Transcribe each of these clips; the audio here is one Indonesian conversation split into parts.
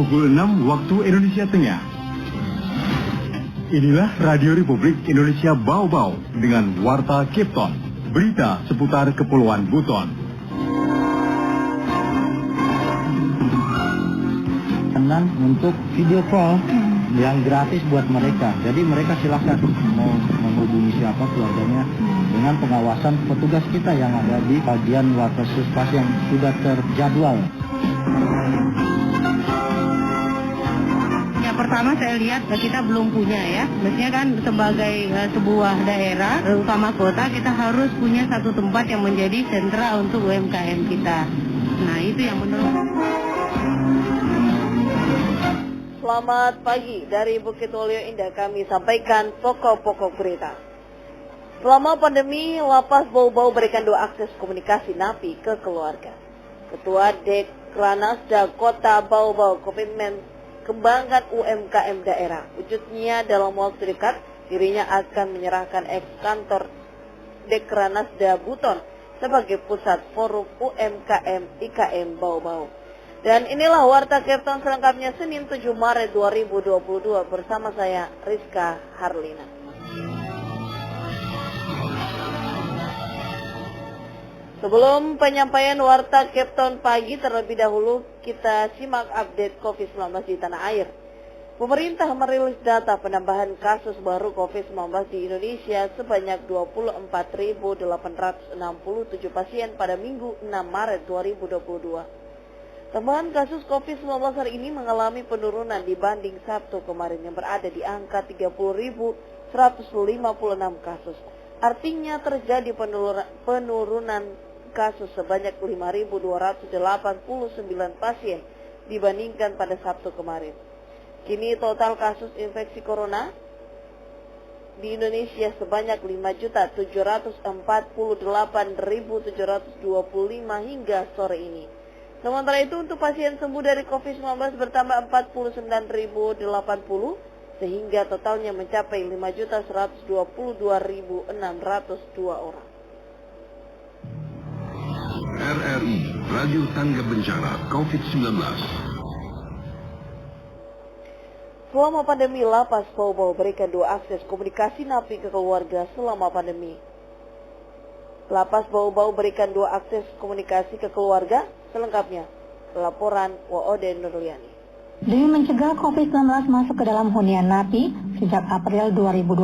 pukul 6 waktu Indonesia Tengah. Inilah Radio Republik Indonesia Bau-Bau dengan Warta Cape Town, berita seputar Kepulauan Buton. Untuk video call yang gratis buat mereka. Jadi mereka silakan mau menghubungi siapa keluarganya dengan pengawasan petugas kita yang ada di bagian Warta Suspas yang sudah terjadwal. Yang pertama saya lihat kita belum punya ya. Mestinya kan sebagai sebuah daerah, terutama kota, kita harus punya satu tempat yang menjadi sentra untuk UMKM kita. Nah itu yang menurut. Selamat pagi dari Bukit Waluyo Indah, kami sampaikan pokok-pokok berita. Selama pandemi, Lapas Bau-Bau berikan 2 akses komunikasi napi ke keluarga. Ketua Dekranasda Kota Bau-Bau komitmen kembangkan UMKM daerah. Wujudnya dalam waktu dekat, dirinya akan menyerahkan kantor Dekranasda Buton sebagai pusat forum UMKM IKM Bau-Bau. Dan inilah Warta Cape Town selengkapnya Senin 7 Maret 2022 bersama saya Rizka Harlina. Sebelum penyampaian Warta Cape Town pagi, terlebih dahulu kita simak update COVID-19 di tanah air. Pemerintah merilis data penambahan kasus baru COVID-19 di Indonesia sebanyak 24.867 pasien pada Minggu 6 Maret 2022. Tambahan kasus COVID-19 hari ini mengalami penurunan dibanding Sabtu kemarin yang berada di angka 30.156 kasus. Artinya terjadi penurunan kasus sebanyak 5.289 pasien dibandingkan pada Sabtu kemarin. Kini total kasus infeksi corona di Indonesia sebanyak 5.748.725 hingga sore ini. Sementara itu untuk pasien sembuh dari COVID-19 bertambah 49.080 sehingga totalnya mencapai 5.122.602 orang. RRI Radio Tangga Bencana COVID-19. Selama pandemi, Lapas Bau-Bau berikan 2 akses komunikasi napi ke keluarga selama pandemi. Lapas Bau-Bau berikan 2 akses komunikasi ke keluarga. Selengkapnya, laporan Waode Nurliani. Demi mencegah COVID-19 masuk ke dalam hunian napi, sejak April 2020,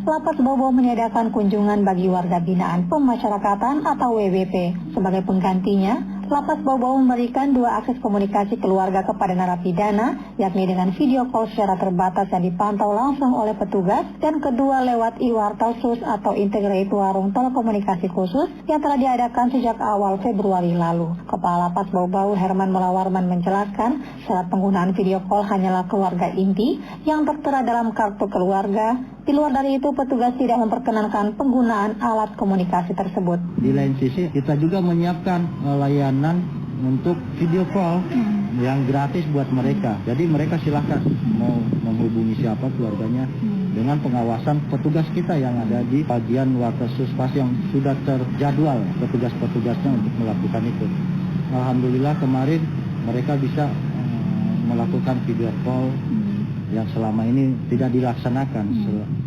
Lapas Bau-Bau meniadakan kunjungan bagi warga binaan pemasyarakatan atau WBP. Sebagai penggantinya, Lapas Bau-Bau memberikan 2 akses komunikasi keluarga kepada narapidana, yakni dengan video call secara terbatas yang dipantau langsung oleh petugas, dan kedua lewat e-wartelsus atau integrated warung telekomunikasi khusus yang telah diadakan sejak awal Februari lalu. Kepala Lapas Bau-Bau Herman Mulawarman menjelaskan, syarat penggunaan video call hanyalah keluarga inti yang tertera dalam kartu keluarga. Di luar dari itu, petugas tidak memperkenankan penggunaan alat komunikasi tersebut. Di lain sisi, kita juga menyiapkan layanan untuk video call yang gratis buat mereka. Jadi mereka silakan mau menghubungi siapa keluarganya dengan pengawasan petugas kita yang ada di bagian Warta Suspas yang sudah terjadwal petugas-petugasnya untuk melakukan itu. Alhamdulillah kemarin mereka bisa melakukan video call yang selama ini tidak dilaksanakan.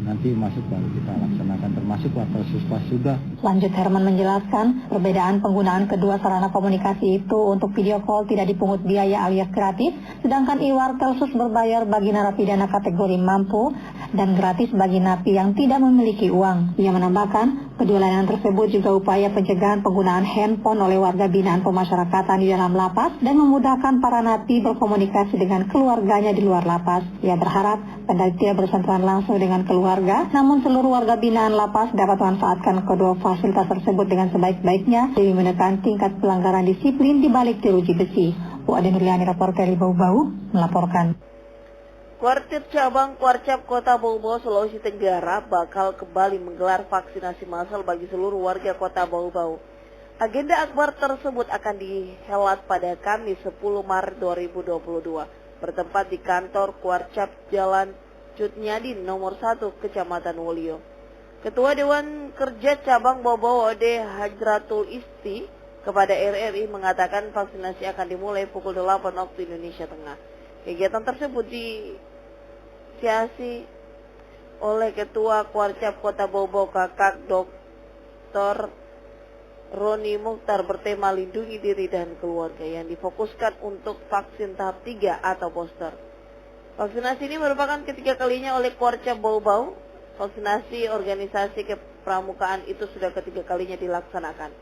Nanti masuk baru kita laksanakan, termasuk Warta Suspas juga. Lanjut Herman menjelaskan, perbedaan penggunaan kedua sarana komunikasi itu untuk video call tidak dipungut biaya alias gratis, sedangkan e-wartelsus berbayar bagi narapidana kategori mampu dan gratis bagi napi yang tidak memiliki uang. Ia menambahkan, kedua layanan tersebut juga upaya pencegahan penggunaan handphone oleh warga binaan pemasyarakatan di dalam lapas dan memudahkan para napi berkomunikasi dengan keluarganya di luar lapas. Ia berharap kendali tidak bersentuhan langsung dengan keluarga, namun seluruh warga binaan lapas dapat memanfaatkan kedua fasilitas tersebut dengan sebaik-baiknya demi menekan tingkat pelanggaran disiplin di balik jeruji besi. Waode Nurliani, reporter dari Bau-Bau, melaporkan. Kuartir Cabang Kuarcap Kota Bau-Bau, Sulawesi Tenggara bakal kembali menggelar vaksinasi massal bagi seluruh warga Kota Bau-Bau. Agenda akbar tersebut akan dihelat pada Kamis 10 Maret 2022, bertempat di kantor Kuarcap Jalan Cutnyadin nomor 1 Kecamatan Waluyo. Ketua Dewan Kerja Cabang Bau-Bau Ode Hajratul Isti kepada RRI mengatakan vaksinasi akan dimulai pukul 8 waktu Indonesia Tengah. Kegiatan tersebut diinisiasi oleh Ketua Kuarcap Kota Bau-Bau Kakak Dr. Roni Mukhtar bertema lindungi diri dan keluarga yang difokuskan untuk vaksin tahap 3 atau booster. Vaksinasi ini merupakan ketiga kalinya oleh Kuarcap Bau-Bau. Vaksinasi organisasi kepramukaan itu sudah ketiga kalinya dilaksanakan.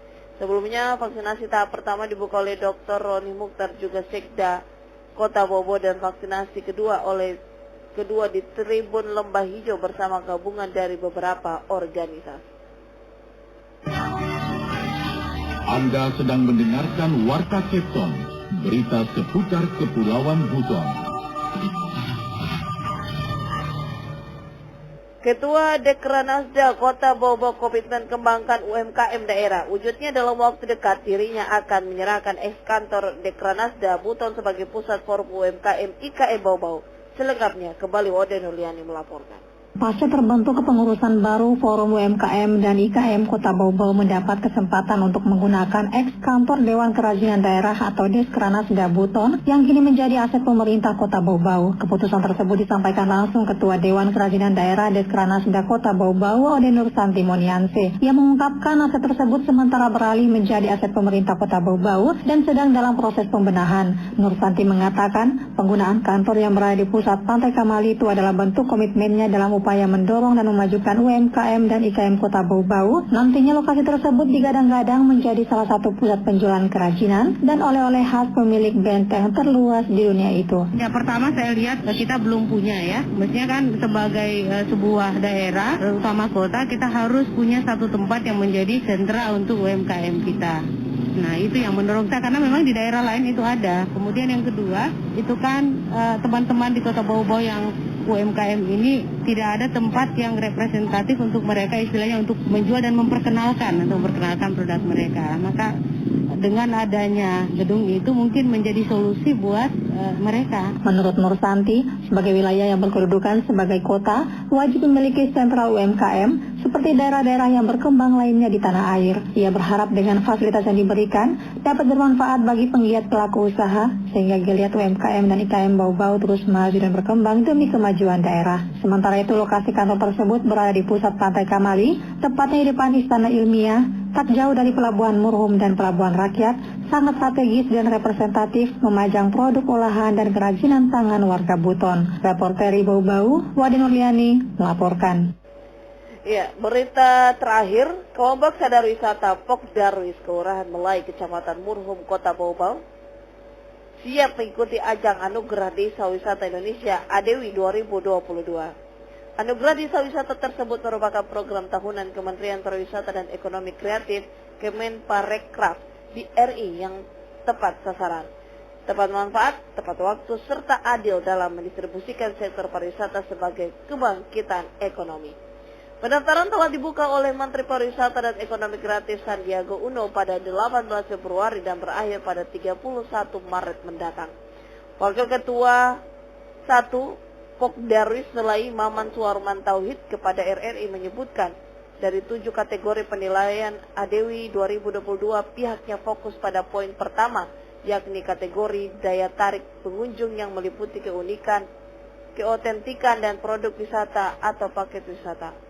Sebelumnya vaksinasi tahap pertama dibuka oleh Dr. Roni Mukhtar juga Sekda Kota Bau-Bau dan vaksinasi kedua di Tribun Lembah Hijau bersama gabungan dari beberapa organisasi. Anda sedang mendengarkan Warta Kepton, berita seputar Kepulauan Buton. Ketua Dekranasda Kota Bau-Bau komitmen kembangkan UMKM daerah. Wujudnya dalam waktu dekat dirinya akan menyerahkan kantor Dekranasda Buton sebagai pusat forum UMKM IKM Bau-Bau. Selengkapnya kembali Wode Nuliani melaporkan. Pasca terbentuk kepengurusan baru, Forum UMKM dan IKM Kota Bau-Bau mendapat kesempatan untuk menggunakan kantor Dewan Kerajinan Daerah atau Dekranasda Buton yang kini menjadi aset pemerintah Kota Bau-Bau. Keputusan tersebut disampaikan langsung Ketua Dewan Kerajinan Daerah Dekranasda Kota Bau-Bau, Ode Nur Santi Monianse. Ia mengungkapkan aset tersebut sementara beralih menjadi aset pemerintah Kota Bau-Bau dan sedang dalam proses pembenahan. Nur Santi mengatakan penggunaan kantor yang berada di pusat Pantai Kamali itu adalah bentuk komitmennya dalam upaya mendorong dan memajukan UMKM dan IKM Kota Bau-Bau. Nantinya lokasi tersebut digadang-gadang menjadi salah satu pusat penjualan kerajinan dan oleh-oleh khas pemilik benteng terluas di dunia itu. Ya, pertama saya lihat kita belum punya ya. Mestinya kan sebagai sebuah daerah, terutama kota, kita harus punya satu tempat yang menjadi sentra untuk UMKM kita. Nah, itu yang mendorong saya, karena memang di daerah lain itu ada. Kemudian yang kedua, itu kan teman-teman di Kota Bau-Bau yang UMKM ini tidak ada tempat yang representatif untuk mereka, istilahnya untuk menjual dan memperkenalkan produk mereka. Maka dengan adanya gedung itu mungkin menjadi solusi buat mereka. Menurut Nur Santi, sebagai wilayah yang berkedudukan sebagai kota, wajib memiliki sentra UMKM seperti daerah-daerah yang berkembang lainnya di tanah air. Ia berharap dengan fasilitas yang diberikan dapat bermanfaat bagi penggiat pelaku usaha sehingga geliat UMKM dan IKM Bau-Bau terus maju dan berkembang demi kemajuan daerah. Sementara itu lokasi kantor tersebut berada di pusat Pantai Kamali, tepatnya di depan Istana Ilmiah, tak jauh dari Pelabuhan Murhum dan Pelabuhan Rakyat, sangat strategis dan representatif memajang produk olahan dan kerajinan tangan warga Buton. Reporteri Bau-Bau, Wade Nurliani melaporkan. Ya, berita terakhir, kelompok sadar wisata Pok Darwis Kelurahan Melai, Kecamatan Murhum, Kota Bau-Bau siap mengikuti ajang Anugerah Desa Wisata Indonesia ADWI 2022. Anugerah Desa Wisata tersebut merupakan program tahunan Kementerian Pariwisata dan Ekonomi Kreatif Kemenparekraf di RI yang tepat sasaran, tepat manfaat, tepat waktu, serta adil dalam mendistribusikan sektor pariwisata sebagai kebangkitan ekonomi. Pendaftaran telah dibuka oleh Menteri Pariwisata dan Ekonomi Kreatif Sandiaga Uno pada 18 Februari dan berakhir pada 31 Maret mendatang. Wakil Ketua 1 Pok Darwis Melai Maman Suarman Tauhid kepada RRI menyebutkan dari 7 kategori penilaian ADWI 2022 pihaknya fokus pada poin pertama, yakni kategori daya tarik pengunjung yang meliputi keunikan, keotentikan dan produk wisata atau paket wisata.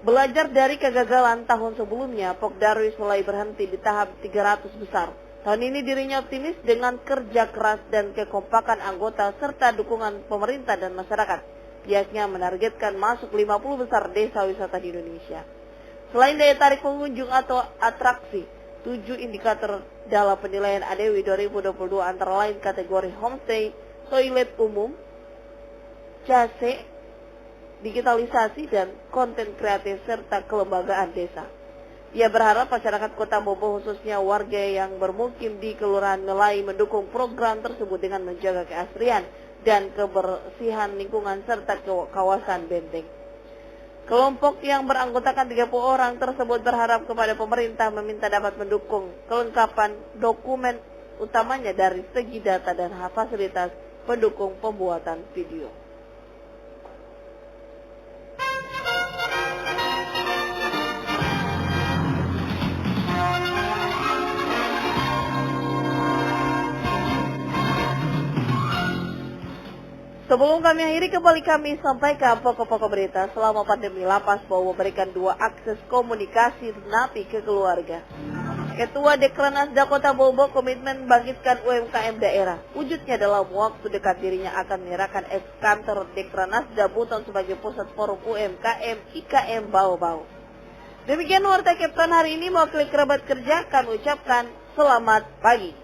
Belajar dari kegagalan tahun sebelumnya, Pok Darwis mulai berhenti di tahap 300 besar. Tahun ini dirinya optimis dengan kerja keras dan kekompakan anggota serta dukungan pemerintah dan masyarakat. Pihaknya menargetkan masuk 50 besar desa wisata di Indonesia. Selain daya tarik pengunjung atau atraksi, 7 indikator dalam penilaian ADWI 2022 antara lain kategori homestay, toilet umum, jasa, digitalisasi dan konten kreatif serta kelembagaan desa. Ia berharap masyarakat Kota Bau-Bau khususnya warga yang bermukim di Kelurahan Melai mendukung program tersebut dengan menjaga keasrian dan kebersihan lingkungan serta kawasan benteng. Kelompok yang beranggotakan 30 orang tersebut berharap kepada pemerintah meminta dapat mendukung kelengkapan dokumen utamanya dari segi data dan fasilitas pendukung pembuatan video. Sebelum kami akhiri, kembali kami sampaikan pokok-pokok berita. Selama pandemi, Lapas Bowo memberikan 2 akses komunikasi napi ke keluarga. Ketua Dekranasda Kota Bowo komitmen bangkitkan UMKM daerah. Wujudnya dalam waktu dekat dirinya akan menyerahkan kantor Dekranasda Buton sebagai pusat forum UMKM IKM Bau-Bau. Demikian Warta Kepton hari ini. Mewakili kerabat kerja, kami ucapkan selamat pagi.